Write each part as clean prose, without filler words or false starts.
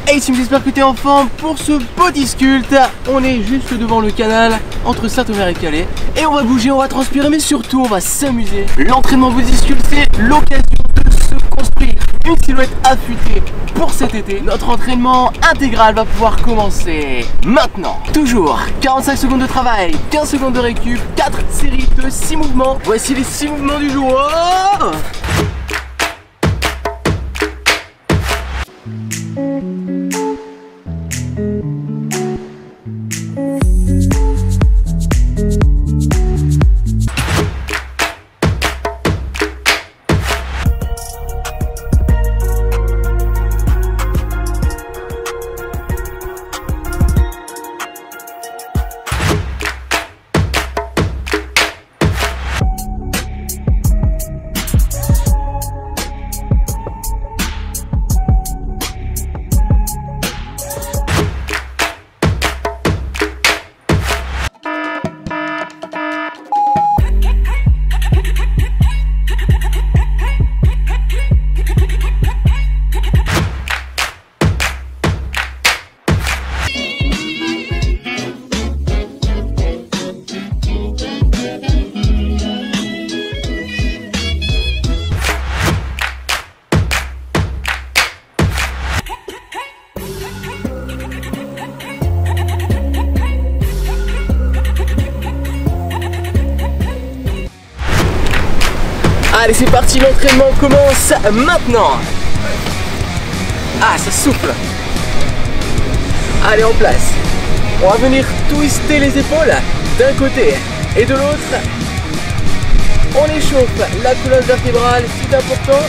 Hey Sim, j'espère que tu es en forme pour ce body sculpt. On est juste devant le canal entre Saint-Omer et Calais. Et on va bouger, on va transpirer, mais surtout on va s'amuser. L'entraînement body sculpt, c'est l'occasion de se construire une silhouette affûtée pour cet été. Notre entraînement intégral va pouvoir commencer maintenant. Toujours 45 secondes de travail, 15 secondes de récup, 4 séries de 6 mouvements. Voici les 6 mouvements du jour. Oh! Allez, c'est parti, l'entraînement commence maintenant. Ah, ça souffle. Allez, en place. On va venir twister les épaules d'un côté et de l'autre. On échauffe la colonne vertébrale, c'est important.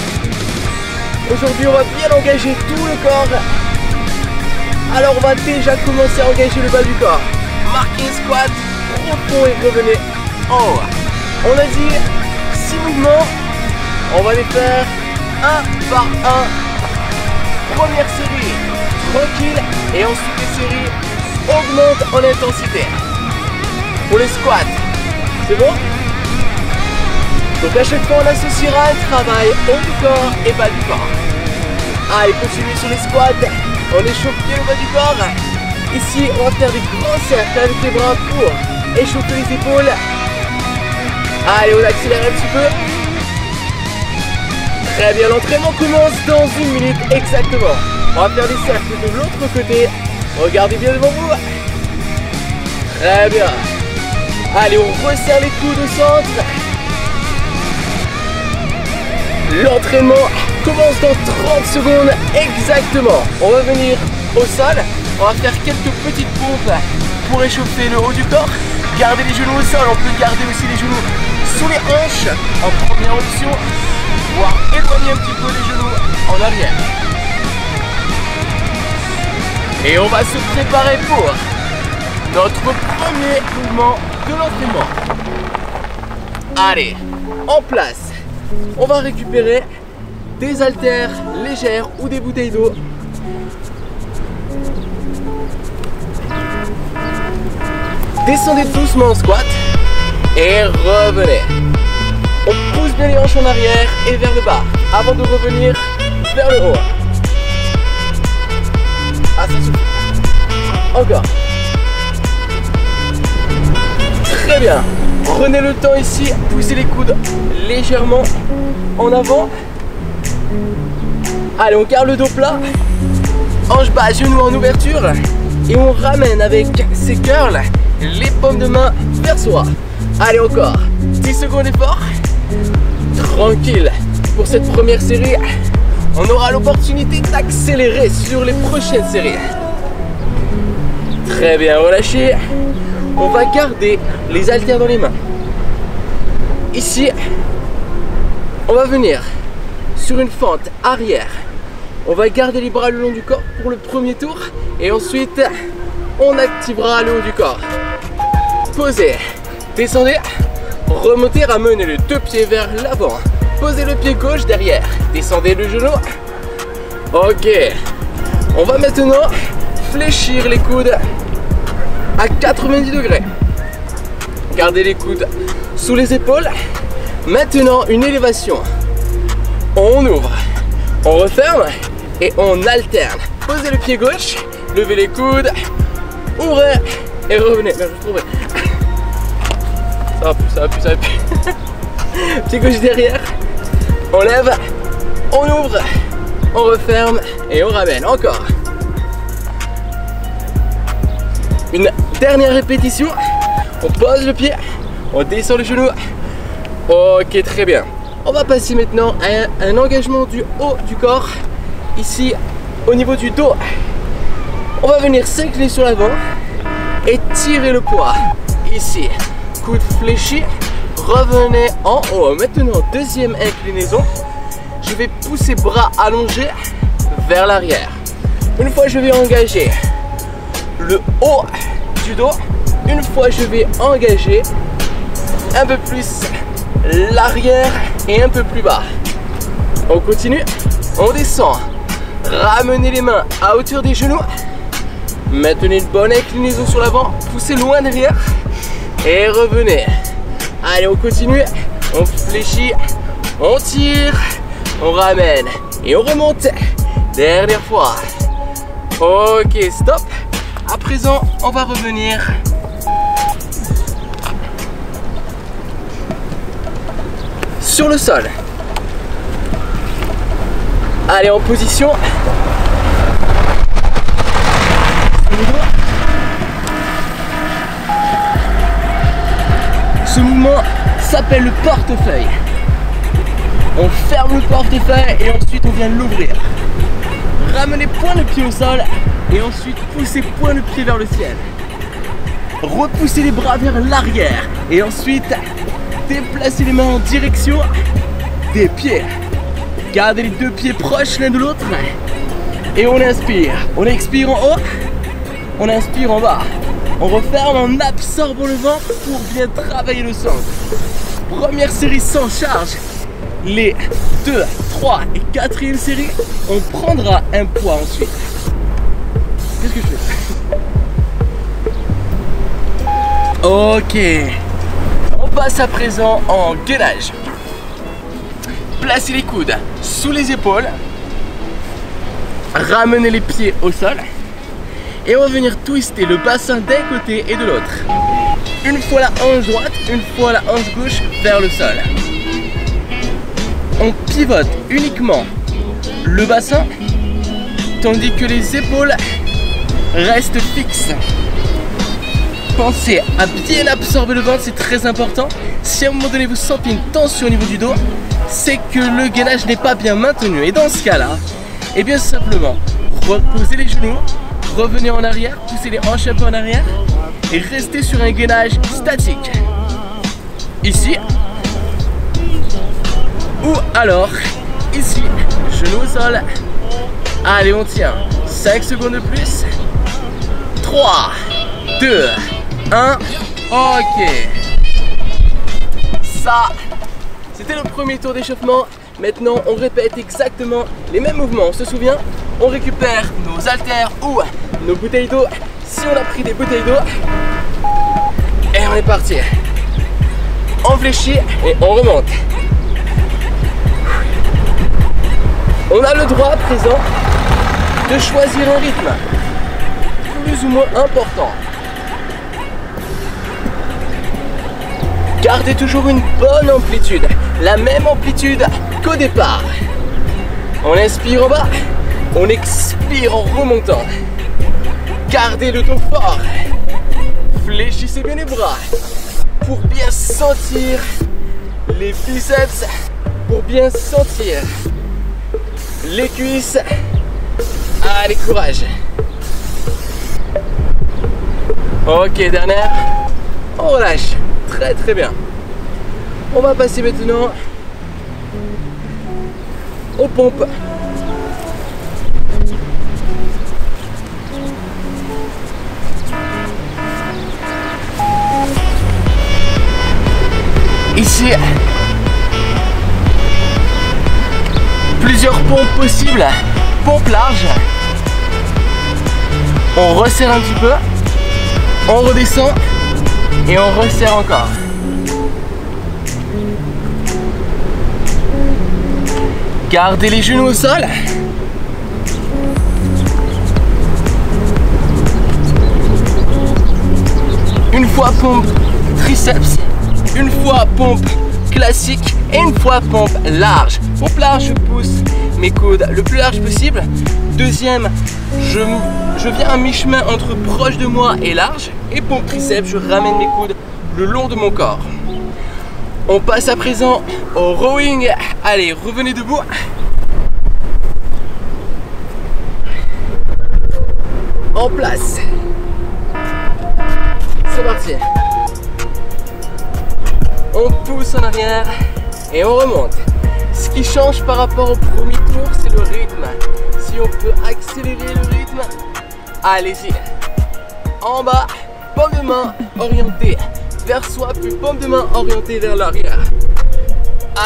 Aujourd'hui, on va bien engager tout le corps. Alors, on va déjà commencer à engager le bas du corps. Marquez squat, profond et revenez en haut. On a dit 6 mouvements. On va les faire un par un. Première série, tranquille. Et ensuite les séries augmentent en intensité. Pour les squats, c'est bon? Donc à chaque fois on associera un travail haut du corps et bas du corps. Allez, continuez sur les squats. On échauffe bien le bas du corps. Ici on va faire des grands cercles avec les bras pour échauffer les épaules. Allez, on accélère un petit peu. Très bien, l'entraînement commence dans 1 minute exactement. On va faire des cercles de l'autre côté. Regardez bien devant vous. Très bien. Allez, on resserre les coudes au centre. L'entraînement commence dans 30 secondes exactement. On va venir au sol. On va faire quelques petites pompes pour échauffer le haut du corps. Gardez les genoux au sol. On peut garder aussi les genoux sous les hanches en première option. Voire éloigner un petit peu les genoux en arrière. Et on va se préparer pour notre premier mouvement de l'entraînement. Allez, en place. On va récupérer des haltères légères ou des bouteilles d'eau. Descendez doucement en squat et revenez. On pousse bien les hanches en arrière et vers le bas avant de revenir vers le haut. Ah, ça suffit. Encore. Très bien. Prenez le temps ici, poussez les coudes légèrement en avant. Allez, on garde le dos plat. Hanche bas, genoux en ouverture. Et on ramène avec ses curls les paumes de main vers soi. Allez, encore 10 secondes d'effort. Tranquille. Pour cette première série, on aura l'opportunité d'accélérer sur les prochaines séries. Très bien, relâchez. On va garder les haltères dans les mains. Ici, on va venir sur une fente arrière. On va garder les bras le long du corps pour le premier tour. Et ensuite, on activera le haut du corps. Posez, descendez, remontez, ramenez les deux pieds vers l'avant. Posez le pied gauche derrière, descendez le genou. Ok, on va maintenant fléchir les coudes à 90 degrés. Gardez les coudes sous les épaules. Maintenant, une élévation. On ouvre, on referme et on alterne posez le pied gauche, levez les coudes, ouvrez et revenez. Non, je trouve. Ça va plus. Pied gauche derrière, on lève, on ouvre, on referme et on ramène. Encore. Une dernière répétition. On pose le pied, on descend le genou. Ok, très bien. On va passer maintenant à un engagement du haut du corps. Ici, au niveau du dos. On va venir s'incliner sur l'avant et tirer le poids. Ici, coude fléchi. Revenez en haut. Maintenant, deuxième inclinaison. Je vais pousser bras allongés vers l'arrière. Une fois, je vais engager le haut du dos. Une fois, je vais engager un peu plus l'arrière et un peu plus bas. On continue, on descend. Ramenez les mains à hauteur des genoux. Maintenez une bonne inclinaison sur l'avant. Poussez loin derrière et revenez. Allez, on continue. On fléchit, on tire, on ramène et on remonte. Dernière fois. Ok, stop. À présent, on va revenir sur le sol. Allez, en position. Ce mouvement s'appelle le portefeuille. On ferme le portefeuille et ensuite on vient l'ouvrir. Ramenez point de pied au sol et ensuite poussez point de pied vers le ciel. Repoussez les bras vers l'arrière et ensuite déplacez les mains en direction des pieds. Gardez les deux pieds proches l'un de l'autre. Et on inspire. On expire en haut. On inspire en bas. On referme en absorbant le ventre pour bien travailler le centre. Première série sans charge. Les 2, 3 et 4e série, on prendra un poids ensuite. Qu'est-ce que je fais? Ok. On passe à présent en gainage. Placez les coudes sous les épaules. Ramenez les pieds au sol. Et on va venir twister le bassin d'un côté et de l'autre. Une fois la hanche droite, une fois la hanche gauche vers le sol. On pivote uniquement le bassin, tandis que les épaules restent fixes. Pensez à bien absorber le ventre, c'est très important. Si à un moment donné vous sentez une tension au niveau du dos, c'est que le gainage n'est pas bien maintenu. Et dans ce cas-là, et bien simplement, reposez les genoux, revenez en arrière, poussez les hanches un peu en arrière et restez sur un gainage statique. Ici. Ou alors, ici, genou au sol. Allez, on tient. 5 secondes de plus. 3, 2, 1. Ok. Ça, c'était le premier tour d'échauffement. Maintenant, on répète exactement les mêmes mouvements. On se souvient, on récupère nos haltères ou nos bouteilles d'eau. Si on a pris des bouteilles d'eau. Et on est parti. On fléchit et on remonte. On a le droit à présent de choisir un rythme plus ou moins important. Gardez toujours une bonne amplitude, la même amplitude qu'au départ. On inspire en bas, on expire en remontant. Gardez le dos fort, fléchissez bien les bras pour bien sentir les biceps, pour bien sentir les cuisses. Allez, courage. Ok, dernière. On relâche. Très très bien. On va passer maintenant aux pompes. Ici, plusieurs pompes possibles. Pompe large. On resserre un petit peu. On redescend. Et on resserre encore. Gardez les genoux au sol. fois pompe triceps, une fois pompe classique et une fois pompe large. Pompe large, je pousse mes coudes le plus large possible. Deuxième, je viens à mi-chemin entre proche de moi et large. Et pompe triceps, je ramène mes coudes le long de mon corps. On passe à présent au rowing. Allez, revenez debout. En place. C'est parti. On pousse en arrière et on remonte. Ce qui change par rapport au premier tour, c'est le rythme. Si on peut accélérer le rythme, allez-y. En bas, paume de main orientée vers soi, puis paume de main orientée vers l'arrière.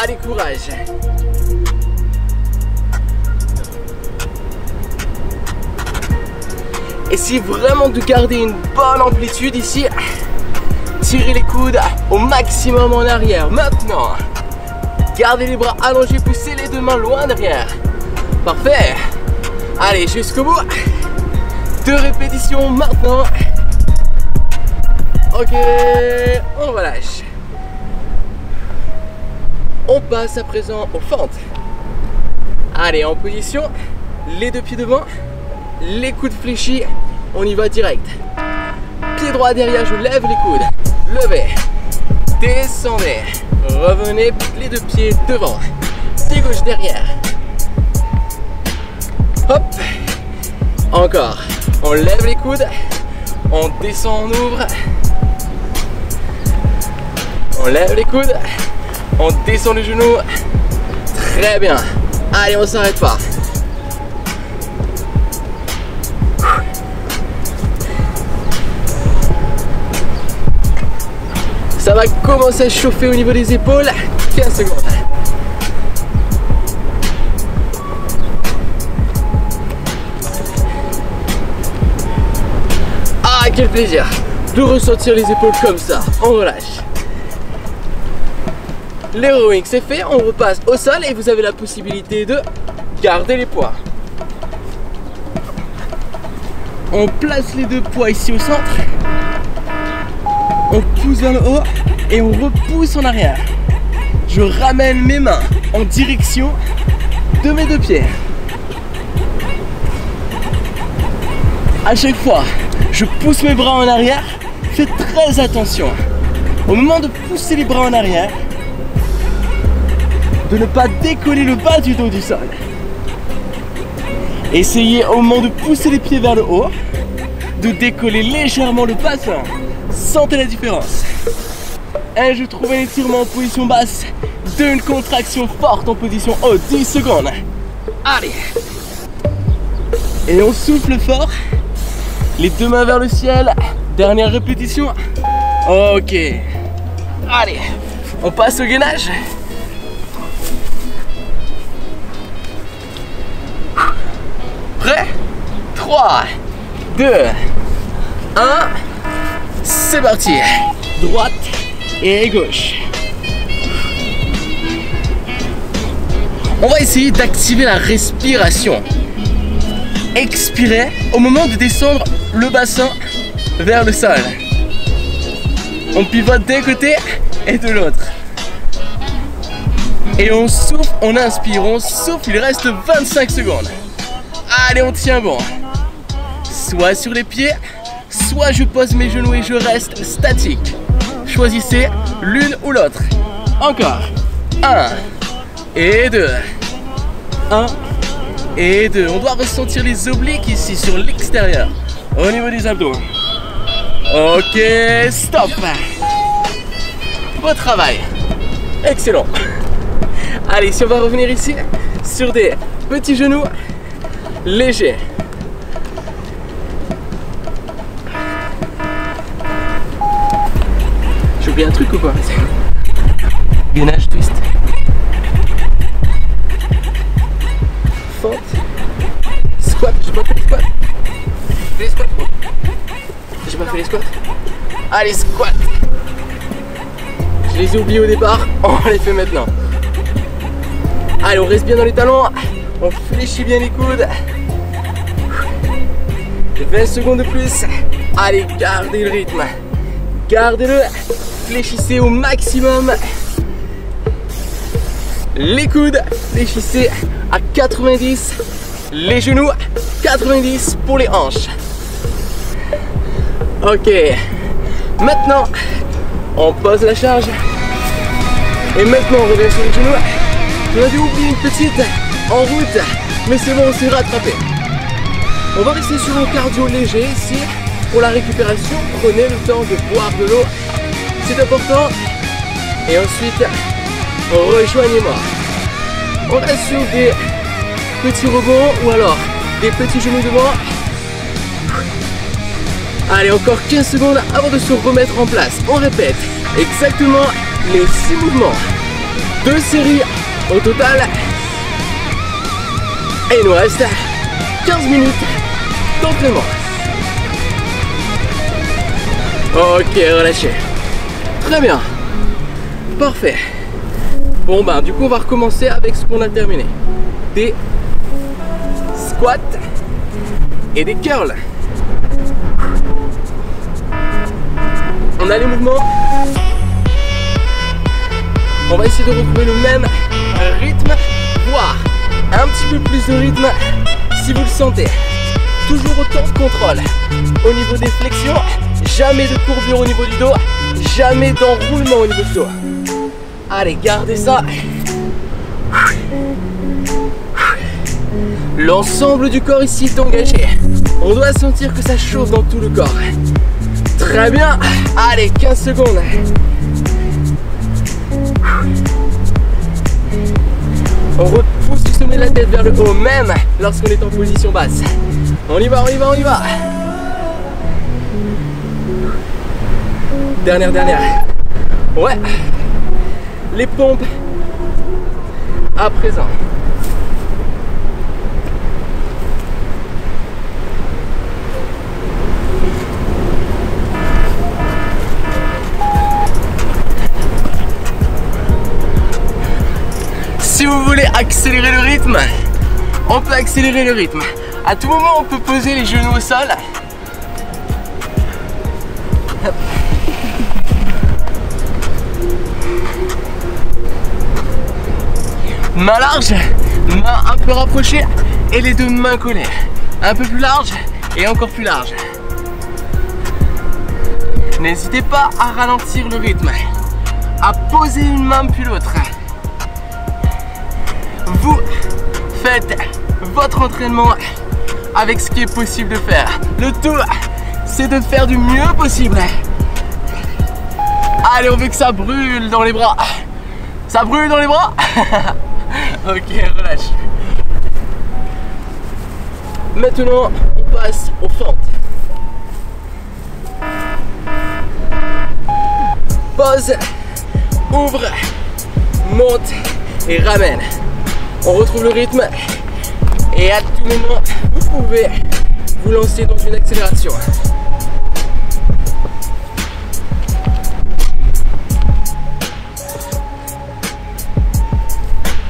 Allez, courage. Essayez vraiment de garder une bonne amplitude ici. Tirez les coudes au maximum en arrière. Maintenant, gardez les bras allongés, poussez les deux mains loin derrière. Parfait. Allez, jusqu'au bout. 2 répétitions maintenant. Ok, on relâche. On passe à présent aux fentes. Allez, en position, les 2 pieds devant, les coudes fléchis, on y va direct. Pied droit derrière, je lève les coudes. Levez, descendez, revenez, les 2 pieds devant, pied gauche derrière. Hop, encore, on lève les coudes, on descend, on ouvre. On lève les coudes, on descend les genoux. Très bien. Allez, on s'arrête pas. Ça va commencer à chauffer au niveau des épaules. 15 secondes. Ah, quel plaisir de ressentir les épaules comme ça. On relâche. Les rowing, c'est fait. On repasse au sol et vous avez la possibilité de garder les poids. On place les 2 poids ici au centre. On pousse vers le haut et on repousse en arrière. Je ramène mes mains en direction de mes 2 pieds. À chaque fois, je pousse mes bras en arrière. Faites très attention. Au moment de pousser les bras en arrière, de ne pas décoller le bas du dos du sol. Essayez au moment de pousser les pieds vers le haut, de décoller légèrement le bassin. Sentez la différence. 1, je trouve un étirement en position basse. 2, une contraction forte en position haute. 10 secondes. Allez. Et on souffle fort. Les 2 mains vers le ciel. Dernière répétition. Ok. Allez. On passe au gainage. Prêt? 3, 2, 1. C'est parti. Droite et gauche. On va essayer d'activer la respiration. Expirez au moment de descendre le bassin vers le sol. On pivote d'un côté et de l'autre. Et on souffle, on inspire, on souffle, il reste 25 secondes. Allez, on tient bon. Soit sur les pieds, soit je pose mes genoux et je reste statique. Choisissez l'une ou l'autre. Encore. 1 et 2. 1 et 2. On doit ressentir les obliques ici sur l'extérieur, au niveau des abdos. Ok, stop. Beau travail. Excellent. Allez, si on va revenir ici sur des petits genoux légers. J'ai oublié un truc ou quoi? Gainage twist. Fente. Squat. J'ai pas fait les squats. Fais les squats. J'ai pas fait les squats. Allez, squat. Je les ai oubliés au départ. On les fait maintenant. Allez, on reste bien dans les talons. On fléchit bien les coudes. 20 secondes de plus. Allez, gardez le rythme. Gardez-le. Fléchissez au maximum. Les coudes, fléchissez à 90. Les genoux, 90 pour les hanches. Ok. Maintenant, on pose la charge. Et maintenant, on revient sur les genoux. On avait oublié une petite en route, mais c'est bon, on s'est rattrapé. On va rester sur un cardio léger ici. Pour la récupération, prenez le temps de boire de l'eau. C'est important. Et ensuite, rejoignez-moi. On reste sur des petits rebonds ou alors des petits genoux devant. Allez, encore 15 secondes avant de se remettre en place. On répète exactement les 6 mouvements. 2 séries au total. Et il nous reste 15 minutes d'entraînement. Ok, relâchez. Très bien. Parfait. Bon ben du coup on va recommencer avec ce qu'on a terminé. Des squats et des curls. On a les mouvements. On va essayer de retrouver le même rythme, voire un petit peu plus de rythme si vous le sentez. Toujours autant de contrôle au niveau des flexions. Jamais de courbure au niveau du dos, jamais d'enroulement au niveau du dos. Allez, gardez ça. L'ensemble du corps ici est engagé. On doit sentir que ça chauffe dans tout le corps. Très bien. Allez, 15 secondes. On repousse du sommet de la tête vers le haut, même lorsqu'on est en position basse. On y va, on y va, on y va. Dernière. Ouais. Les pompes à présent. Si vous voulez accélérer le rythme, on peut accélérer le rythme. À tout moment, on peut poser les genoux au sol. Hop. Main large, main un peu rapprochée et les deux mains collées. Un peu plus large et encore plus large. N'hésitez pas à ralentir le rythme, à poser une main puis l'autre. Vous faites votre entraînement avec ce qui est possible de faire. Le tout, c'est de faire du mieux possible. Allez, on veut que ça brûle dans les bras. Ça brûle dans les bras. Ok, relâche. Maintenant, on passe aux fentes. Pose, ouvre, monte et ramène. On retrouve le rythme et à tout moment, vous pouvez vous lancer dans une accélération.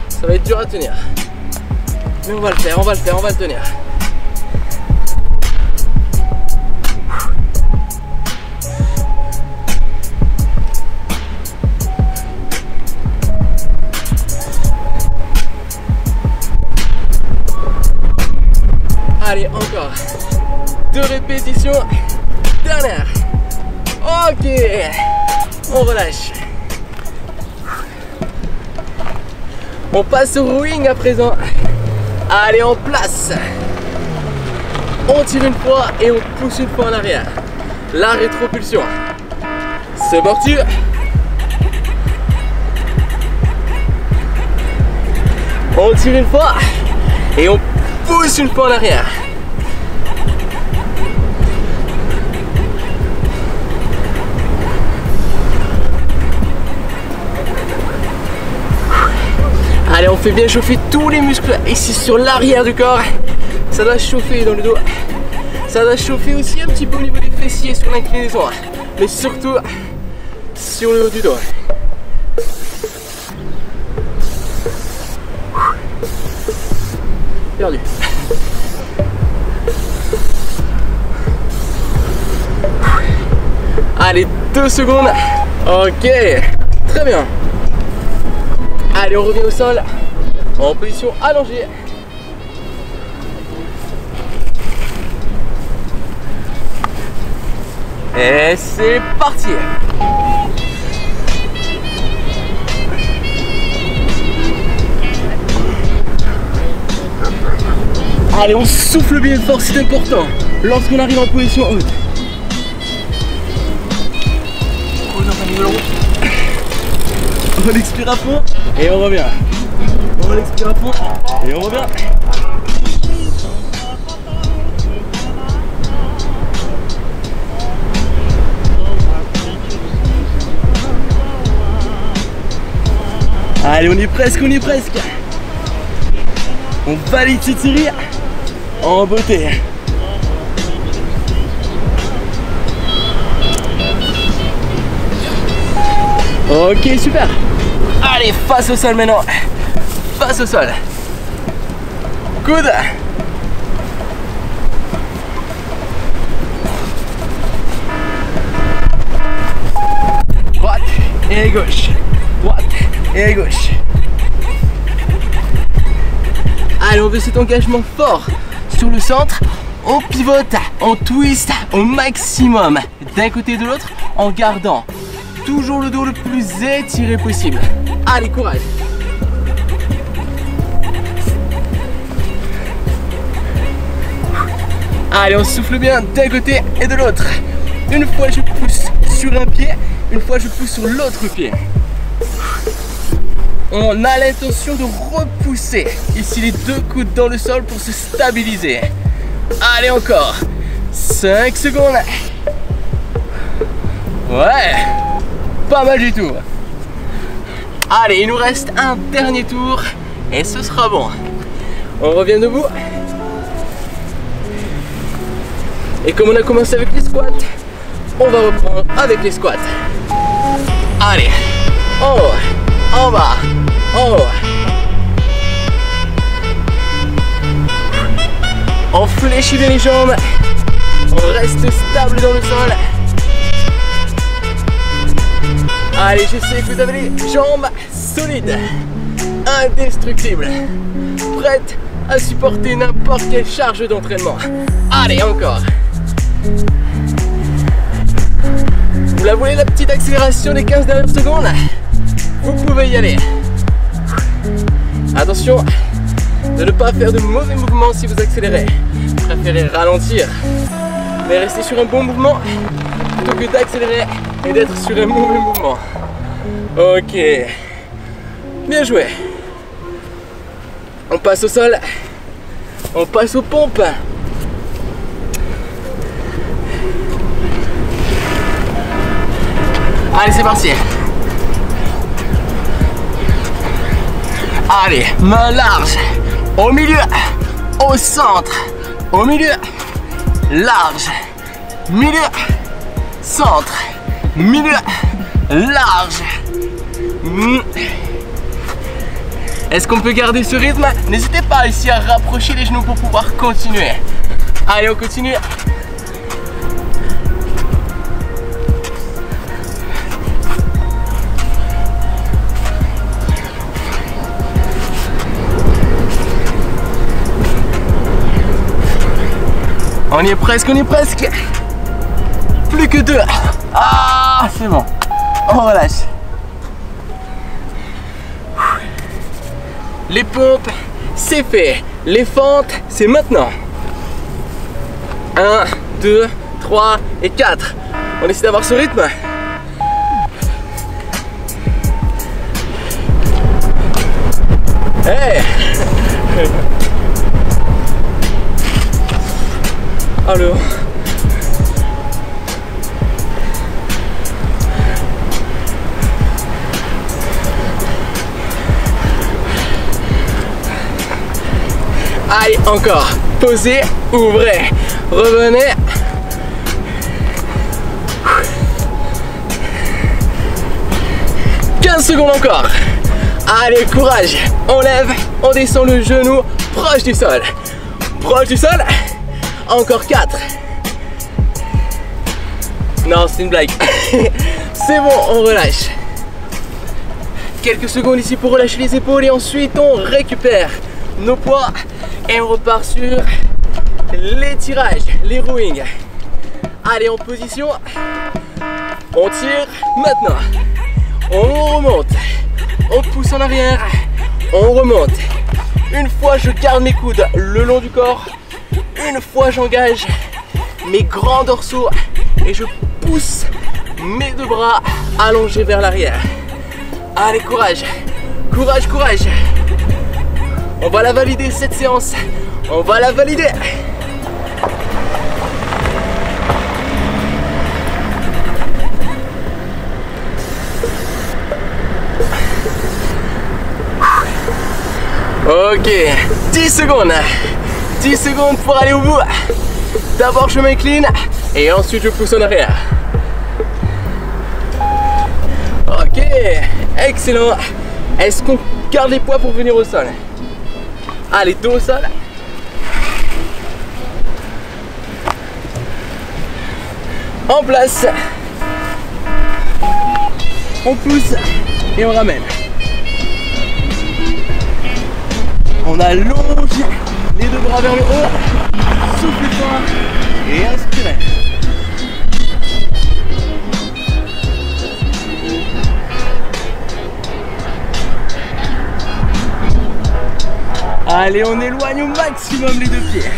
Ça va être dur à tenir. Mais on va le faire, on va le tenir. Allez, encore 2 répétitions. Dernière. Ok. On relâche. On passe au rowing à présent. Allez, en place. On tire une fois et on pousse une fois en arrière. La rétropulsion. C'est parti. On tire une fois et on pousse une fois en arrière. Allez, on fait bien chauffer tous les muscles ici sur l'arrière du corps. Ça doit chauffer dans le dos. Ça doit chauffer aussi un petit peu au niveau des fessiers sur l'inclinaison. Mais surtout sur le haut du dos. Perdu. Allez, 2 secondes. Ok, très bien. Allez, on revient au sol en position allongée. Et c'est parti. Allez, on souffle bien fort, c'est important lorsqu'on arrive en position haute. On expire à fond et on revient. On expire à fond et on revient. Allez, on y est presque, on y est presque. On valide cette série en beauté. Ok, super. Allez, face au sol maintenant. Face au sol. Coude. Droite et gauche. Droite et gauche. Allez, on veut cet engagement fort sur le centre. On pivote, on twist au maximum d'un côté et de l'autre en gardant toujours le dos le plus étiré possible. Allez, courage. Allez, on souffle bien d'un côté et de l'autre. Une fois je pousse sur un pied, une fois je pousse sur l'autre pied. On a l'intention de repousser ici les deux coudes dans le sol pour se stabiliser. Allez, encore 5 secondes. Ouais, pas mal du tout. Allez, il nous reste un dernier tour et ce sera bon. On revient debout. Et comme on a commencé avec les squats, on va reprendre avec les squats. Allez, en haut, en bas, en haut. On fléchit bien les jambes. On reste stable dans le sol. Allez, je sais que vous avez les jambes solides, indestructibles, prêtes à supporter n'importe quelle charge d'entraînement. Allez, encore. Vous la voulez, la petite accélération des 15 dernières secondes? Vous pouvez y aller. Attention de ne pas faire de mauvais mouvements si vous accélérez. Préférez ralentir, mais rester sur un bon mouvement plutôt que d'accélérer et d'être sur un mauvais mouvement. Ok, bien joué. On passe au sol, on passe aux pompes. Allez, c'est parti. Allez, main large, au milieu, au centre, au milieu, large, milieu, centre, milieu, large. Est-ce qu'on peut garder ce rythme? N'hésitez pas ici à rapprocher les genoux pour pouvoir continuer. Allez, on continue. On y est presque, on y est presque. Plus que 2. Ah, c'est bon. On relâche. Les pompes, c'est fait. Les fentes, c'est maintenant. 1, 2, 3 et 4. On essaie d'avoir ce rythme. Hey. Alors. Allez, encore. Posez, ouvrez, revenez. « 15 secondes encore. Allez, courage. On lève, on descend le genou proche du sol. Proche du sol. Encore 4. Non, c'est une blague. C'est bon, on relâche. Quelques secondes ici pour relâcher les épaules et ensuite on récupère nos poids et on repart sur les tirages, les rowing. Allez, en position. On tire maintenant. On remonte. On pousse en arrière. On remonte. Une fois, je garde mes coudes le long du corps. Une fois, j'engage mes grands dorsaux et je pousse mes deux bras allongés vers l'arrière. Allez, courage. Courage, courage. On va la valider cette séance. On va la valider. Ok, 10 secondes. 10 secondes pour aller au bout. D'abord je m'incline et ensuite je pousse en arrière. Ok, excellent. Est-ce qu'on garde les poids pour venir au sol? Allez, dos au sol. En place. On pousse et on ramène. On allonge les deux bras vers le haut. Souffle fort et inspirez. Allez, on éloigne au maximum les deux pieds.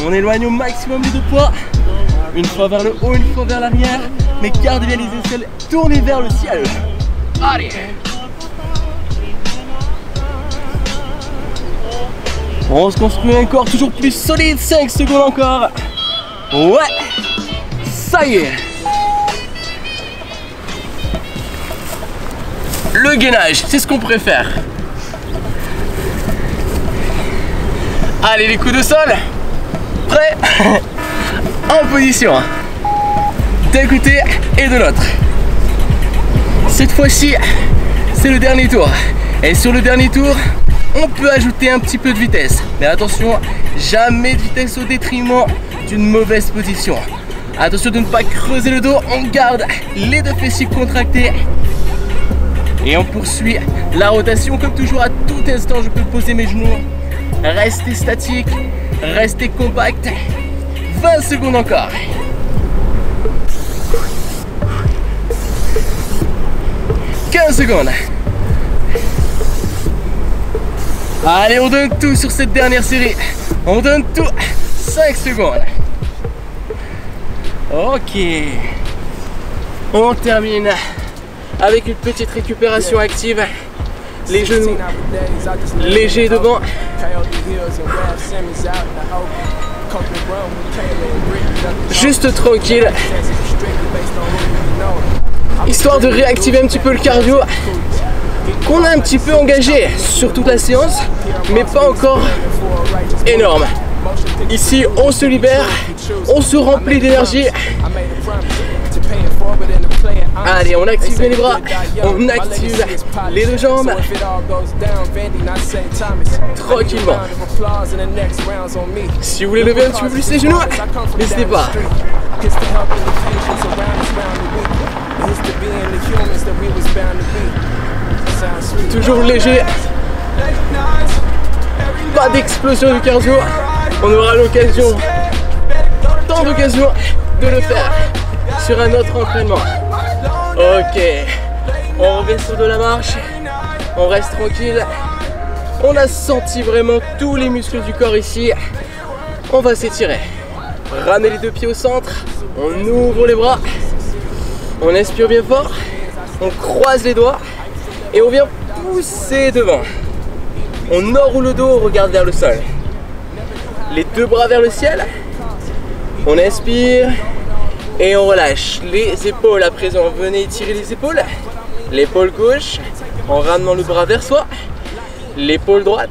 On éloigne au maximum les deux poids. Une fois vers le haut, une fois vers l'arrière. Mais gardez bien les aisselles tournées vers le ciel. Allez. On se construit un corps toujours plus solide. 5 secondes encore. Ouais. Ça y est. Le gainage, c'est ce qu'on préfère. Allez, les coups de sol. Prêt? En position. D'un côté et de l'autre. Cette fois-ci, c'est le dernier tour. Et sur le dernier tour, on peut ajouter un petit peu de vitesse. Mais attention, jamais de vitesse au détriment d'une mauvaise position. Attention de ne pas creuser le dos. On garde les deux fessiers contractés. Et on poursuit la rotation comme toujours. À tout instant, je peux poser mes genoux. Restez statique, restez compact. 20 secondes encore. « 15 secondes. Allez, on donne tout sur cette dernière série. On donne tout. 5 secondes. Ok. On termine avec une petite récupération active. Les genoux légers devant. Juste tranquille. Histoire de réactiver un petit peu le cardio qu'on a un petit peu engagé sur toute la séance, mais pas encore énorme. Ici, on se libère, on se remplit d'énergie. Allez, on active les bras, on active les deux jambes. Tranquillement. Si vous voulez lever un petit peu plus les genoux, n'hésitez pas. Toujours léger. Pas d'explosion du cardio. On aura l'occasion, tant d'occasions de le faire sur un autre entraînement. Ok, on revient sur de la marche, on reste tranquille. On a senti vraiment tous les muscles du corps ici. On va s'étirer. Ramenez les deux pieds au centre, on ouvre les bras, on inspire bien fort, on croise les doigts et on vient pousser devant. On enroule le dos, on regarde vers le sol. Les deux bras vers le ciel. On inspire et on relâche les épaules à présent. Venez étirer les épaules. L'épaule gauche en ramenant le bras vers soi. L'épaule droite,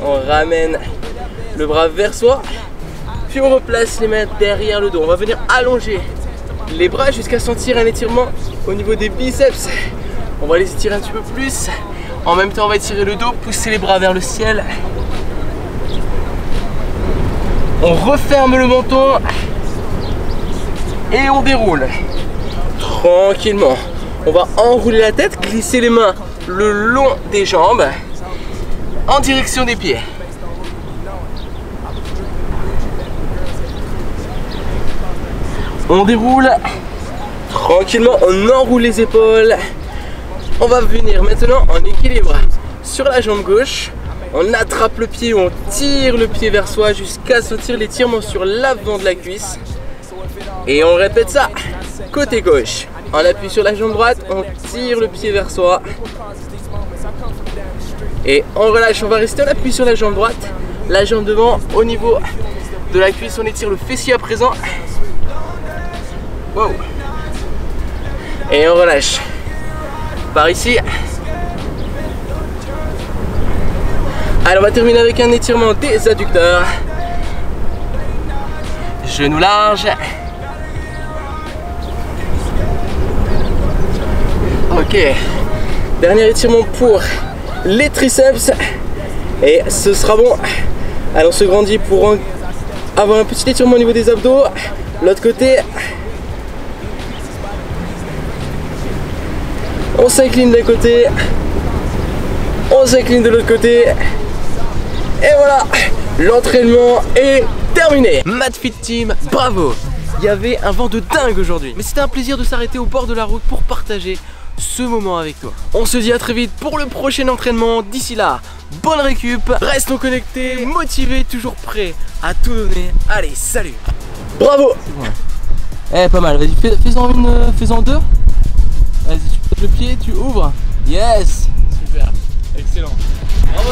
on ramène le bras vers soi. Puis on replace les mains derrière le dos. On va venir allonger les bras jusqu'à sentir un étirement au niveau des biceps. On va les étirer un petit peu plus. En même temps, on va étirer le dos, pousser les bras vers le ciel. On referme le menton Et on déroule. Tranquillement. On va enrouler la tête, glisser les mains le long des jambes en direction des pieds. On déroule tranquillement, on enroule les épaules. On va venir maintenant en équilibre sur la jambe gauche. On attrape le pied, on tire le pied vers soi jusqu'à sentir l'étirement sur l'avant de la cuisse. Et on répète ça. Côté gauche, on appuie sur la jambe droite, on tire le pied vers soi. Et on relâche, on va rester, on appuie sur la jambe droite. La jambe devant, au niveau de la cuisse, on étire le fessier à présent. Wow. Et on relâche. Par ici. Allez, on va terminer avec un étirement des adducteurs. Genoux larges. Ok. Dernier étirement pour les triceps. Et ce sera bon. Allez, on se grandit pour avoir un petit étirement au niveau des abdos. L'autre côté. On s'incline d'un côté. On s'incline de l'autre côté. Et voilà, l'entraînement est terminé. Mad Fit Team, bravo. Il y avait un vent de dingue aujourd'hui. Mais c'était un plaisir de s'arrêter au bord de la route pour partager ce moment avec toi. On se dit à très vite pour le prochain entraînement. D'ici là, bonne récup. Restons connectés, motivés, toujours prêts à tout donner. Allez, salut. Bravo. Eh, pas mal, vas-y, fais-en deux. Vas-y, tu poses le pied, tu ouvres. Yes. Super, excellent. Bravo.